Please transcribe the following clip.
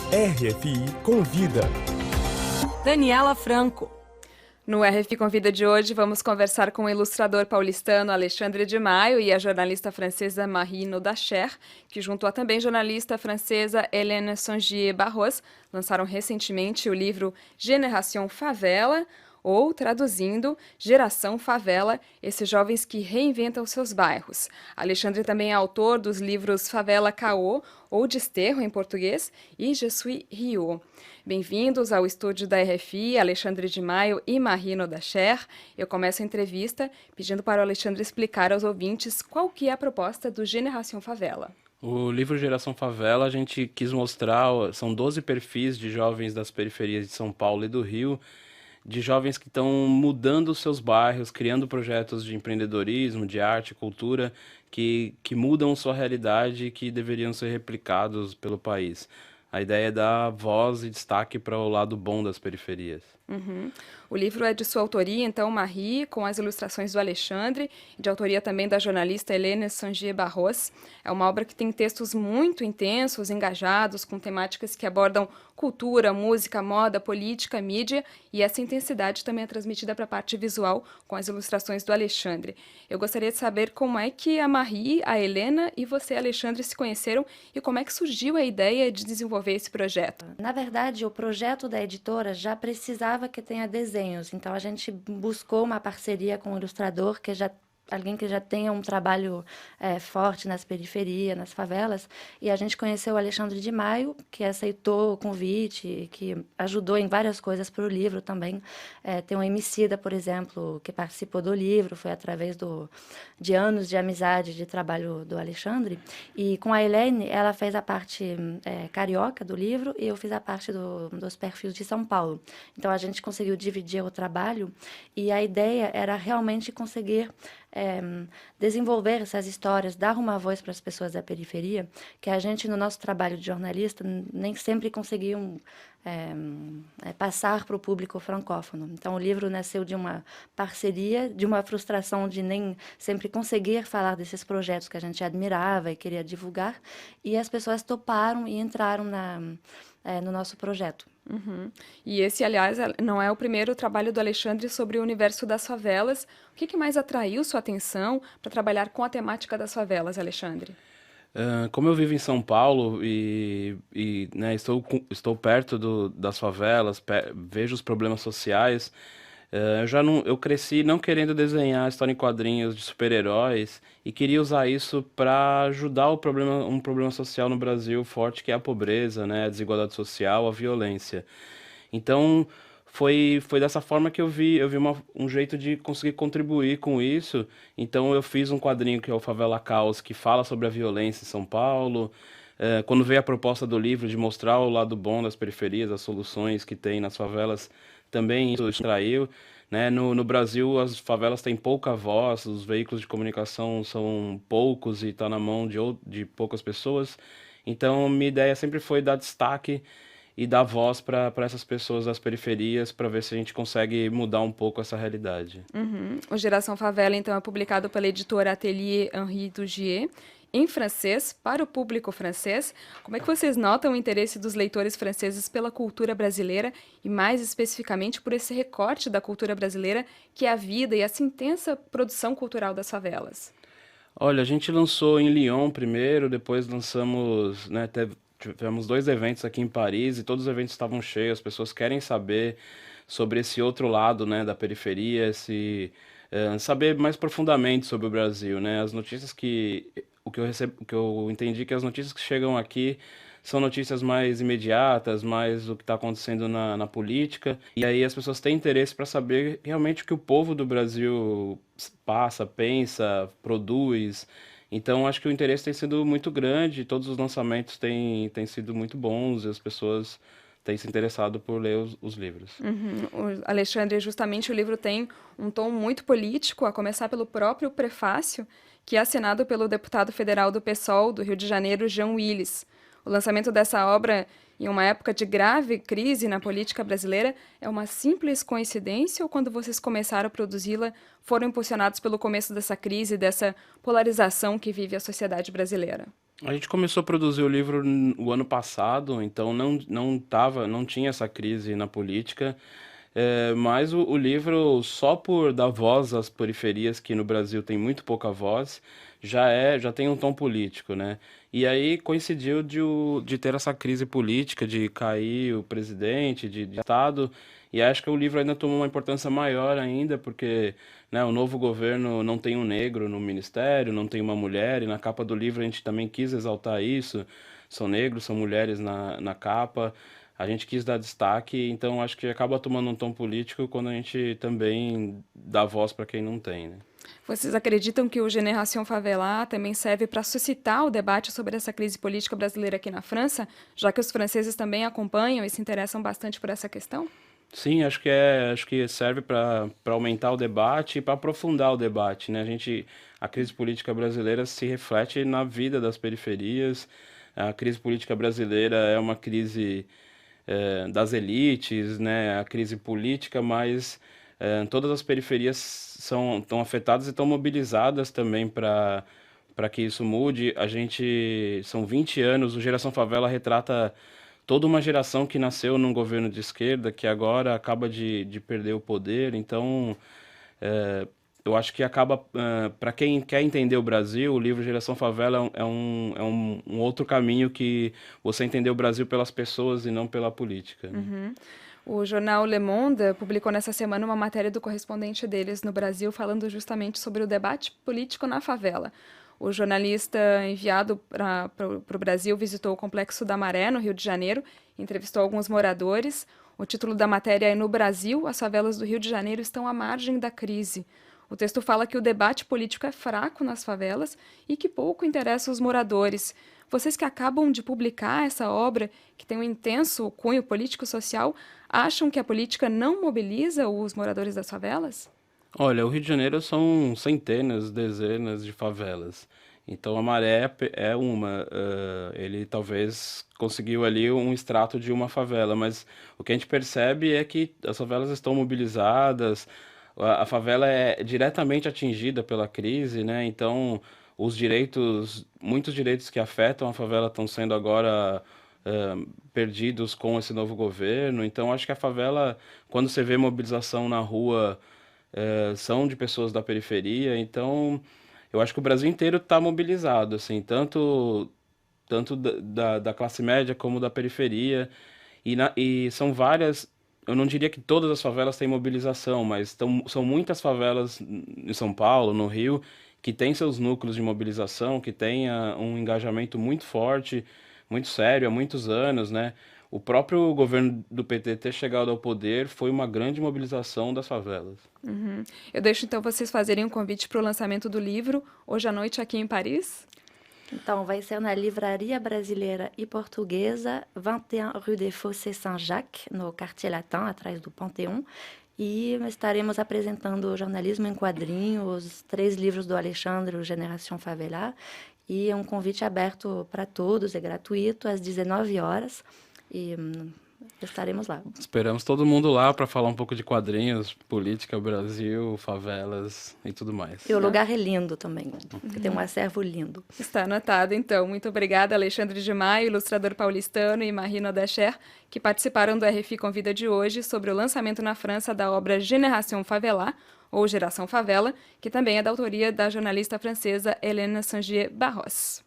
RFI Convida. Daniela Franco. No RFI Convida de hoje, vamos conversar com o ilustrador paulistano Alexandre de Maio e a jornalista francesa Marie Nodacher, que junto à também jornalista francesa Hélène Songier-Barros, lançaram recentemente o livro Génération Favela, ou, traduzindo, Geração Favela, esses jovens que reinventam seus bairros. Alexandre também é autor dos livros Favela Caô, ou Desterro em português, e Je suis Rio. Bem-vindos ao estúdio da RFI, Alexandre de Maio e Marie Nodacher. Eu começo a entrevista pedindo para o Alexandre explicar aos ouvintes qual que é a proposta do Génération Favela. O livro Geração Favela, a gente quis mostrar, são 12 perfis de jovens das periferias de São Paulo e do Rio, de jovens que estão mudando os seus bairros, criando projetos de empreendedorismo, de arte, cultura, que mudam sua realidade e que deveriam ser replicados pelo país. A ideia é dar voz e destaque para o lado bom das periferias. Uhum. O livro é de sua autoria, então, Marie, com as ilustrações do Alexandre, de autoria também da jornalista Hélène Songier-Barros. É uma obra que tem textos muito intensos, engajados, com temáticas que abordam cultura, música, moda, política, mídia, e essa intensidade também é transmitida para a parte visual com as ilustrações do Alexandre. Eu gostaria de saber como é que a Marie, a Helena e você, Alexandre, se conheceram e como é que surgiu a ideia de desenvolver esse projeto. Na verdade, o projeto da editora já precisava que tenha desenhos, então a gente buscou uma parceria com um ilustrador alguém que já tenha um trabalho forte nas periferias, nas favelas, e a gente conheceu o Alexandre de Maio, que aceitou o convite, que ajudou em várias coisas para o livro também. Tem um Emicida, por exemplo, que participou do livro, foi através de anos de amizade, de trabalho do Alexandre, e com a Helene, ela fez a parte carioca do livro, e eu fiz a parte dos perfis de São Paulo. Então, a gente conseguiu dividir o trabalho, e a ideia era realmente conseguir desenvolver essas histórias, dar uma voz para as pessoas da periferia, que a gente, no nosso trabalho de jornalista, nem sempre conseguiu passar para o público francófono. Então, o livro nasceu de uma parceria, de uma frustração de nem sempre conseguir falar desses projetos que a gente admirava e queria divulgar, e as pessoas toparam e entraram no nosso projeto. Uhum. E esse, aliás, não é o primeiro trabalho do Alexandre sobre o universo das favelas. O que mais atraiu sua atenção para trabalhar com a temática das favelas, Alexandre? Como eu vivo em São Paulo né, estou perto das favelas, vejo os problemas sociais, eu cresci não querendo desenhar história em quadrinhos de super-heróis e queria usar isso para ajudar um problema social no Brasil forte, que é a pobreza, né, a desigualdade social, a violência. Então, foi dessa forma que eu vi um jeito de conseguir contribuir com isso. Então, eu fiz um quadrinho que é o Favela Caos, que fala sobre a violência em São Paulo. Quando veio a proposta do livro de mostrar o lado bom das periferias, as soluções que tem nas favelas, também isso atraiu, né? No Brasil, as favelas têm pouca voz, os veículos de comunicação são poucos e está na mão de poucas pessoas. Então, minha ideia sempre foi dar destaque e dar voz para essas pessoas das periferias, para ver se a gente consegue mudar um pouco essa realidade. Uhum. O Geração Favela, então, é publicado pela editora Atelier Henri Dugier, em francês, para o público francês. Como é que vocês notam o interesse dos leitores franceses pela cultura brasileira e, mais especificamente, por esse recorte da cultura brasileira, que é a vida e essa intensa produção cultural das favelas? Olha, a gente lançou em Lyon primeiro, depois lançamos, né, tivemos 2 eventos aqui em Paris e todos os eventos estavam cheios, as pessoas querem saber sobre esse outro lado, né, da periferia, saber mais profundamente sobre o Brasil, né? As notícias o que eu entendi que as notícias que chegam aqui são notícias mais imediatas, mais o que está acontecendo na política, e aí as pessoas têm interesse para saber realmente o que o povo do Brasil passa, pensa, produz. Então, acho que o interesse tem sido muito grande, todos os lançamentos têm sido muito bons, e as pessoas têm se interessado por ler os livros. Uhum. Alexandre, justamente o livro tem um tom muito político, a começar pelo próprio prefácio, que é assinado pelo deputado federal do PSOL do Rio de Janeiro, Jean Willis. O lançamento dessa obra, em uma época de grave crise na política brasileira, é uma simples coincidência ou quando vocês começaram a produzi-la, foram impulsionados pelo começo dessa crise, dessa polarização que vive a sociedade brasileira? A gente começou a produzir o livro o ano passado, então não tinha essa crise na política, mas o livro, só por dar voz às periferias, que no Brasil tem muito pouca voz, já tem um tom político, né? E aí coincidiu de ter essa crise política, de cair o presidente, de Estado, e acho que o livro ainda tomou uma importância maior ainda, porque, né, o novo governo não tem um negro no ministério, não tem uma mulher, e na capa do livro a gente também quis exaltar isso. São negros, são mulheres na capa. A gente quis dar destaque, então acho que acaba tomando um tom político quando a gente também dá voz para quem não tem, né? Vocês acreditam que o Génération Favela também serve para suscitar o debate sobre essa crise política brasileira aqui na França, já que os franceses também acompanham e se interessam bastante por essa questão? Sim, acho que serve para aumentar o debate e para aprofundar o debate, né? A crise política brasileira se reflete na vida das periferias. A crise política brasileira é uma crise das elites, né? A crise política, mas todas as periferias estão afetadas e estão mobilizadas também para que isso mude. São 20 anos, o Geração Favela retrata toda uma geração que nasceu num governo de esquerda, que agora acaba de perder o poder. Então, eu acho que acaba, para quem quer entender o Brasil, o livro Geração Favela é um outro caminho, que você entender o Brasil pelas pessoas e não pela política, né? O jornal Le Monde publicou nessa semana uma matéria do correspondente deles no Brasil falando justamente sobre o debate político na favela. O jornalista enviado para o Brasil visitou o Complexo da Maré, no Rio de Janeiro, entrevistou alguns moradores. O título da matéria é "No Brasil, as favelas do Rio de Janeiro estão à margem da crise". O texto fala que o debate político é fraco nas favelas e que pouco interessa os moradores. Vocês que acabam de publicar essa obra, que tem um intenso cunho político-social, acham que a política não mobiliza os moradores das favelas? Olha, o Rio de Janeiro são centenas, dezenas de favelas. Então a Maré é uma. Ele talvez conseguiu ali um extrato de uma favela, mas o que a gente percebe é que as favelas estão mobilizadas, a favela é diretamente atingida pela crise, né? Então muitos direitos que afetam a favela estão sendo agora perdidos com esse novo governo. Então acho que a favela, quando você vê mobilização na rua, são de pessoas da periferia. Então eu acho que o Brasil inteiro está mobilizado, assim, tanto da classe média como da periferia. E são várias, eu não diria que todas as favelas têm mobilização, mas são muitas favelas em São Paulo, no Rio, que têm seus núcleos de mobilização, que têm um engajamento muito forte, muito sério, há muitos anos, né? O próprio governo do PT ter chegado ao poder foi uma grande mobilização das favelas. Eu deixo então vocês fazerem um convite para o lançamento do livro hoje à noite aqui em Paris. Então, vai ser na Livraria Brasileira e Portuguesa, 21 Rue des Fossés Saint-Jacques, no Quartier Latin, atrás do Panteão. E estaremos apresentando o Jornalismo em Quadrinhos, os 3 livros do Alexandre, o Génération Favela. E é um convite aberto para todos, é gratuito, às 19 horas. E estaremos lá. Esperamos todo mundo lá para falar um pouco de quadrinhos, política, Brasil, favelas e tudo mais. E o lugar é lindo também, porque tem um acervo lindo. Está anotado, então. Muito obrigada, Alexandre de Maio, ilustrador paulistano, e Marino Dacher, que participaram do RFI Convida de hoje sobre o lançamento na França da obra Génération Favela, ou Geração Favela, que também é da autoria da jornalista francesa Hélène Sangier-Barros.